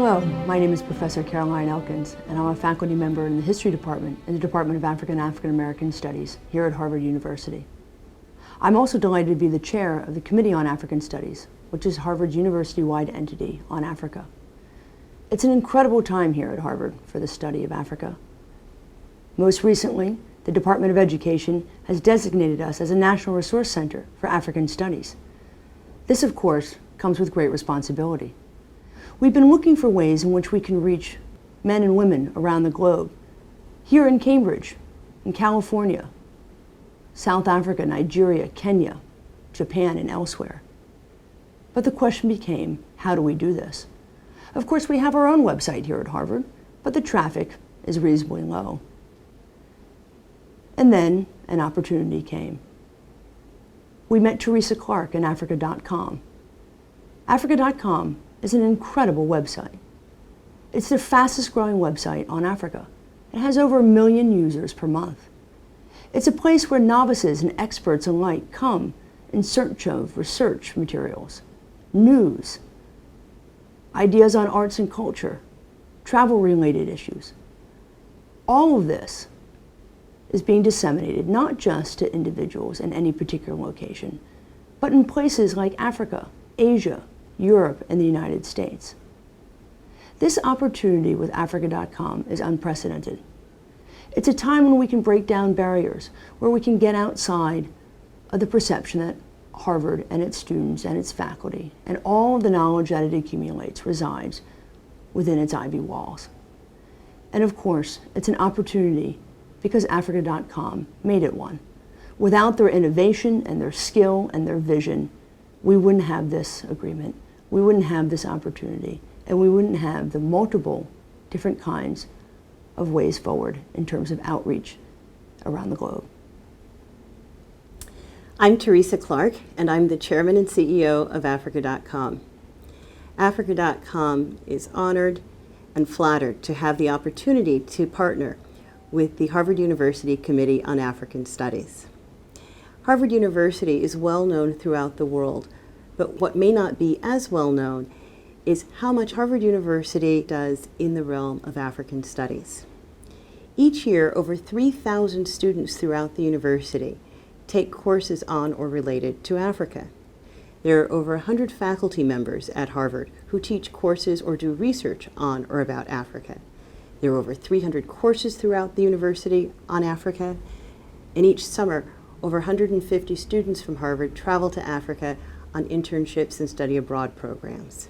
Hello, my name is Professor Caroline Elkins, and I'm a faculty member in the History Department in the Department of African and African American Studies here at Harvard University. I'm also delighted to be the chair of the Committee on African Studies, which is Harvard's university-wide entity on Africa. It's an incredible time here at Harvard for the study of Africa. Most recently, the Department of Education has designated us as a National Resource Center for African Studies. This, of course, comes with great responsibility. We've been looking for ways in which we can reach men and women around the globe, here in Cambridge, in California, South Africa, Nigeria, Kenya, Japan, and elsewhere. But the question became, how do we do this? Of course, we have our own website here at Harvard, but the traffic is reasonably low. And then an opportunity came. We met Teresa Clark in Africa.com. Africa.com is an incredible website. It's the fastest growing website on Africa. It has over 1 million users per month. It's a place where novices and experts alike come in search of research materials, news, ideas on arts and culture, travel-related issues. All of this is being disseminated not just to individuals in any particular location, but in places like Africa, Asia, Europe, and the United States. This opportunity with Africa.com is unprecedented. It's a time when we can break down barriers, where we can get outside of the perception that Harvard and its students and its faculty and all of the knowledge that it accumulates resides within its ivy walls. And of course, it's an opportunity because Africa.com made it one. Without their innovation and their skill and their vision, we wouldn't have this agreement. We wouldn't have this opportunity, and we wouldn't have the multiple different kinds of ways forward in terms of outreach around the globe. I'm Teresa Clark, and I'm the Chairman and CEO of Africa.com. Africa.com is honored and flattered to have the opportunity to partner with the Harvard University Committee on African Studies. Harvard University is well known throughout the world, but what may not be as well known is how much Harvard University does in the realm of African studies. Each year, over 3,000 students throughout the university take courses on or related to Africa. There are over 100 faculty members at Harvard who teach courses or do research on or about Africa. There are over 300 courses throughout the university on Africa, and each summer, over 150 students from Harvard travel to Africa on internships and study abroad programs.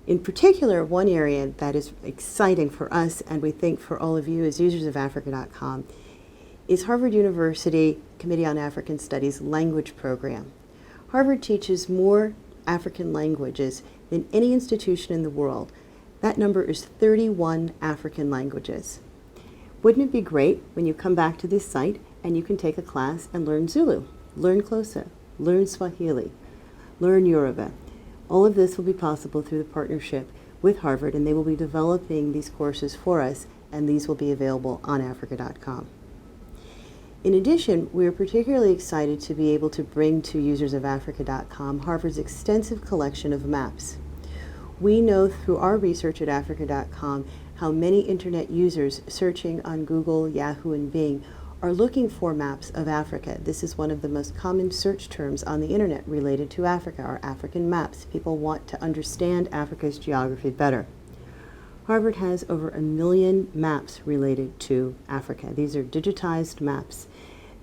In particular, one area that is exciting for us, and we think for all of you as users of Africa.com, is Harvard University Committee on African Studies language program. Harvard teaches more African languages than any institution in the world. That number is 31 African languages. Wouldn't it be great when you come back to this site and you can take a class and learn Zulu, learn Xhosa, learn Swahili, learn Yoruba. All of this will be possible through the partnership with Harvard, and they will be developing these courses for us, and these will be available on Africa.com. In addition, we are particularly excited to be able to bring to users of Africa.com Harvard's extensive collection of maps. We know through our research at Africa.com how many internet users searching on Google, Yahoo, and Bing are looking for maps of Africa. This is one of the most common search terms on the internet related to Africa, are African maps. People want to understand Africa's geography better. Harvard has over 1 million maps related to Africa. These are digitized maps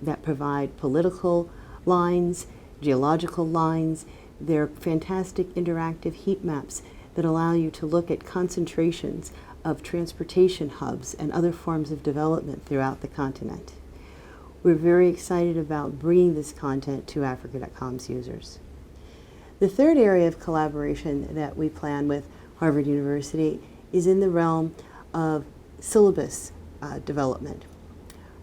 that provide political lines, geological lines. They're fantastic interactive heat maps that allow you to look at concentrations of transportation hubs and other forms of development throughout the continent. We're very excited about bringing this content to Africa.com's users. The third area of collaboration that we plan with Harvard University is in the realm of syllabus development.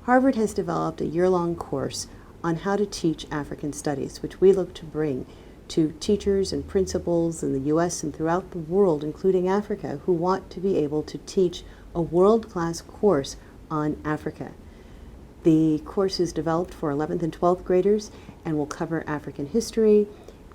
Harvard has developed a year-long course on how to teach African studies, which we look to bring to teachers and principals in the US and throughout the world, including Africa, who want to be able to teach a world-class course on Africa. The course is developed for 11th and 12th graders and will cover African history,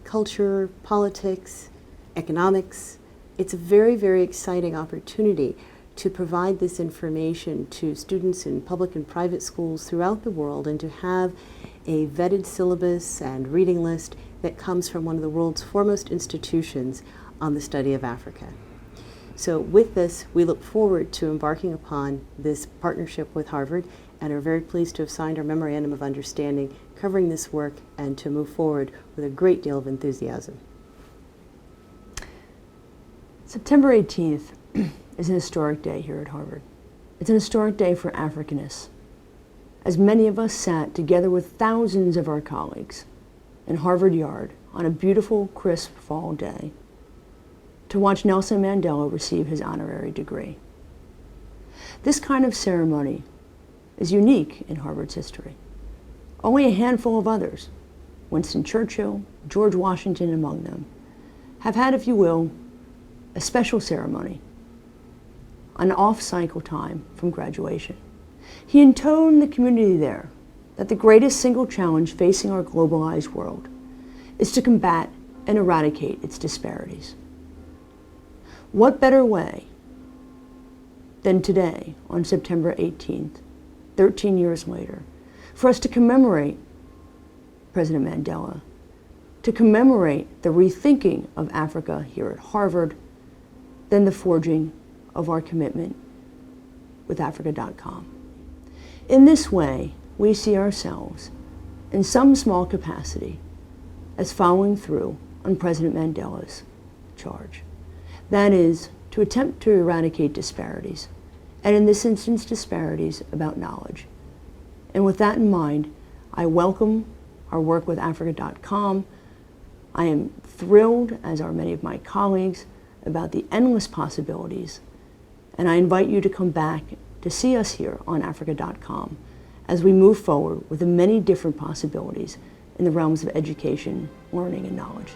culture, politics, economics, It's a very, very exciting opportunity to provide this information to students in public and private schools throughout the world, and to have a vetted syllabus and reading list that comes from one of the world's foremost institutions on the study of Africa. So with this, we look forward to embarking upon this partnership with Harvard, and are very pleased to have signed our Memorandum of Understanding covering this work, and to move forward with a great deal of enthusiasm. September 18th is an historic day here at Harvard. It's an historic day for Africanists, as many of us sat together with thousands of our colleagues in Harvard Yard on a beautiful, crisp fall day to watch Nelson Mandela receive his honorary degree. This kind of ceremony is unique in Harvard's history. Only a handful of others, Winston Churchill, George Washington among them, have had, if you will, a special ceremony, an off-cycle time from graduation. He intoned the community there that the greatest single challenge facing our globalized world is to combat and eradicate its disparities. What better way than today, on September 18th, 13 years later, for us to commemorate President Mandela, to commemorate the rethinking of Africa here at Harvard, than the forging of our commitment with Africa.com. In this way, we see ourselves, in some small capacity, as following through on President Mandela's charge. That is, to attempt to eradicate disparities, and in this instance, disparities about knowledge. And with that in mind, I welcome our work with Africa.com. I am thrilled, as are many of my colleagues, about the endless possibilities, and I invite you to come back to see us here on Africa.com as we move forward with the many different possibilities in the realms of education, learning, and knowledge.